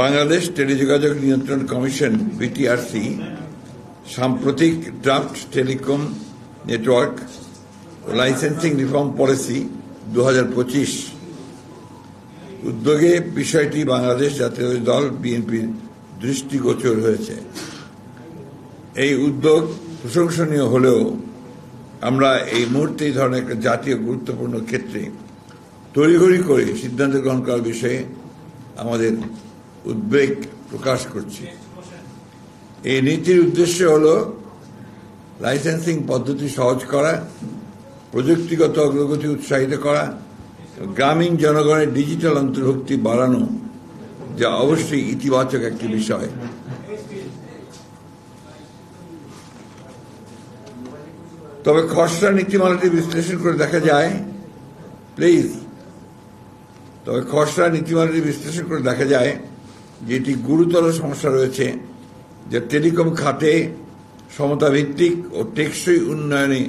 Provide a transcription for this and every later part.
বাংলাদেশ টেলিযোগাযোগ নিয়ন্ত্রণ commission BTRC সাম্প্রতিক ড্রাফট টেলিকম নেটওয়ার্ক ও লাইসেন্সিং রিফর্ম পলিসি 2025 উদ্যোগে বিষয়টি বাংলাদেশ জাতীয় দল বিএনপির দৃষ্টিগোচর হয়েছে। এই উদ্যোগ প্রশংসনীয় হলেও আমরা এই মুহূর্তে এই ধরনের একটা জাতীয় গুরুত্বপূর্ণ ক্ষেত্রে তড়িঘড়ি করে সিদ্ধান্ত গ্রহণ করার বিষয়ে আমাদের উদ্বেগ প্রকাশ করছি। এই নীতির উদ্দেশ্য হল লাইসেন্সিং পদ্ধতি সহজ করা, প্রযুক্তিগত অগ্রগতি উৎসাহিত করা, গ্রামীণ জনগণের ডিজিটাল অন্তর্ভুক্তি বাড়ানো, যা অবশ্যই ইতিবাচক একটি বিষয়। তবে খসড়া নীতিমালাটি বিশ্লেষণ করে দেখা যায় যে এটি গুরুতর সমস্যা রয়েছে, যা টেলিকম খাতে সমতাভিত্তিক ও টেকসই উন্নয়নে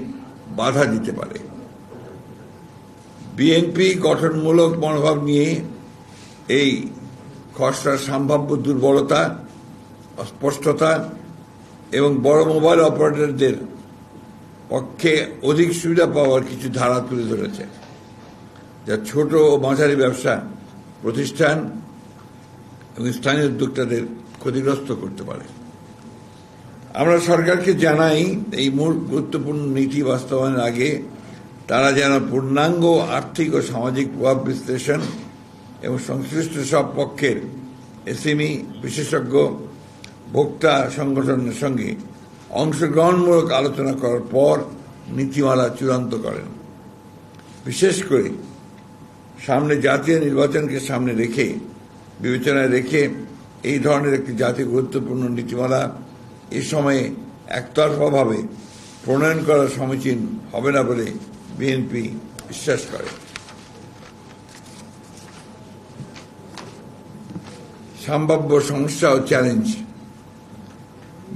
বাধা দিতে পারে। বিএনপি গঠনমূলক মনোভাব নিয়ে এই খসড়ার সম্ভাব্য দুর্বলতা, অস্পষ্টতা এবং বড় মোবাইল অপারেটরদের পক্ষে অধিক সুবিধা পাওয়ার কিছু ধারা তুলে ধরেছে, যা ছোট ও মাঝারি ব্যবসা প্রতিষ্ঠান এবং স্থানীয় উদ্যোক্তাদের ক্ষতিগ্রস্ত করতে পারে। আমরা সরকারকে জানাই, এই গুরুত্বপূর্ণ নীতি বাস্তবায়নের আগে তারা যেন পূর্ণাঙ্গ আর্থিক ও সামাজিক প্রভাব বিশ্লেষণ এবং সংশ্লিষ্ট সব পক্ষের এসএমই বিশেষজ্ঞ ভোক্তা সংগঠনের সঙ্গে অংশগ্রহণমূলক আলোচনা করার পর নীতিমালা চূড়ান্ত করেন। বিশেষ করে সামনে জাতীয় নির্বাচনকে সামনে রেখে বিবেচনায় রেখে এই ধরনের একটি জাতীয় গুরুত্বপূর্ণ নীতিমালা এ সময়ে একতরফাভাবে প্রণয়ন করা সমীচীন হবে না বলে বিএনপি বিশ্বাস করে। সম্ভাব্য সমস্যা ও চ্যালেঞ্জ: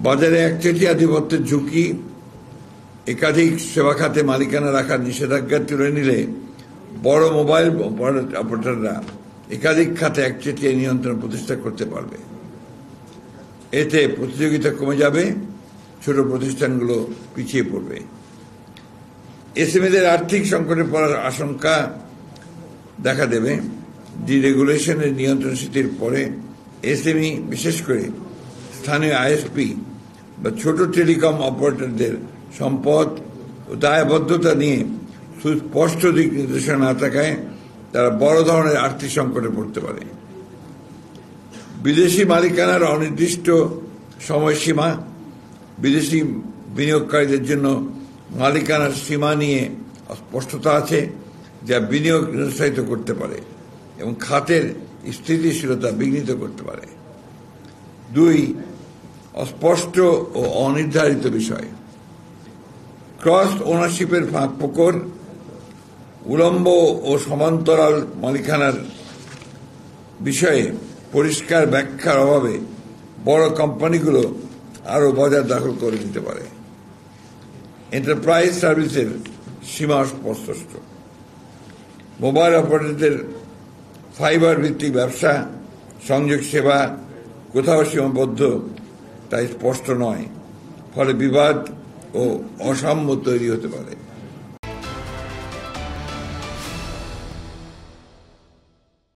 বাজারে একচেটিয়া আধিপত্যের ঝুঁকি, একাধিক সেবা খাতে মালিকানা রাখার নিষেধাজ্ঞা তুলে নিলে বড় মোবাইল অপারেটররা একাধিক খাতে একচেটিয়া নিয়ন্ত্রণ প্রতিষ্ঠা করতে পারবে। এতে প্রতিযোগিতা কমে যাবে, ছোট প্রতিষ্ঠানগুলো পিছিয়ে পড়বে। এসএমইদের আর্থিক সংকটে পড়ার আশঙ্কা দেখা দেবে। ডিরেগুলেশনের নিয়ন্ত্রণ শিথিল পরে এসএমই, বিশেষ করে স্থানীয় আইএসপি বা ছোট টেলিকম অপারেটরদের সম্পদ ও দায়বদ্ধতা নিয়ে সুস্পষ্ট দিক নির্দেশনা না থাকায় তারা বড় ধরনের আর্থিক সংকটে পড়তে পারে। বিদেশি মালিকানার অনির্দিষ্ট সময়সীমা, বিদেশি বিনিয়োগকারীদের জন্য মালিকানার সীমা নিয়ে অস্পষ্টতা আছে, যা বিনিয়োগ নিরুৎসাহিত করতে পারে এবং খাতের স্থিতিশীলতা বিঘ্নিত করতে পারে। 2. অস্পষ্ট ও অনির্ধারিত বিষয়: ক্রস ওনারশিপের ফাঁকফোকর, উলম্ব ও সমান্তরাল মালিকানার বিষয়ে পরিষ্কার ব্যাখ্যার অভাবে বড় কোম্পানিগুলো আরও বাজার দখল করে নিতে পারে। এন্টারপ্রাইজ সার্ভিসের সীমা অস্পষ্ট, মোবাইল অপারেটরদের ফাইবার ভিত্তিক ব্যবসা, সংযোগ সেবা কোথাও সীমাবদ্ধ, তাই স্পষ্ট নয়, ফলে বিবাদ ও অসাম্য তৈরি হতে পারে।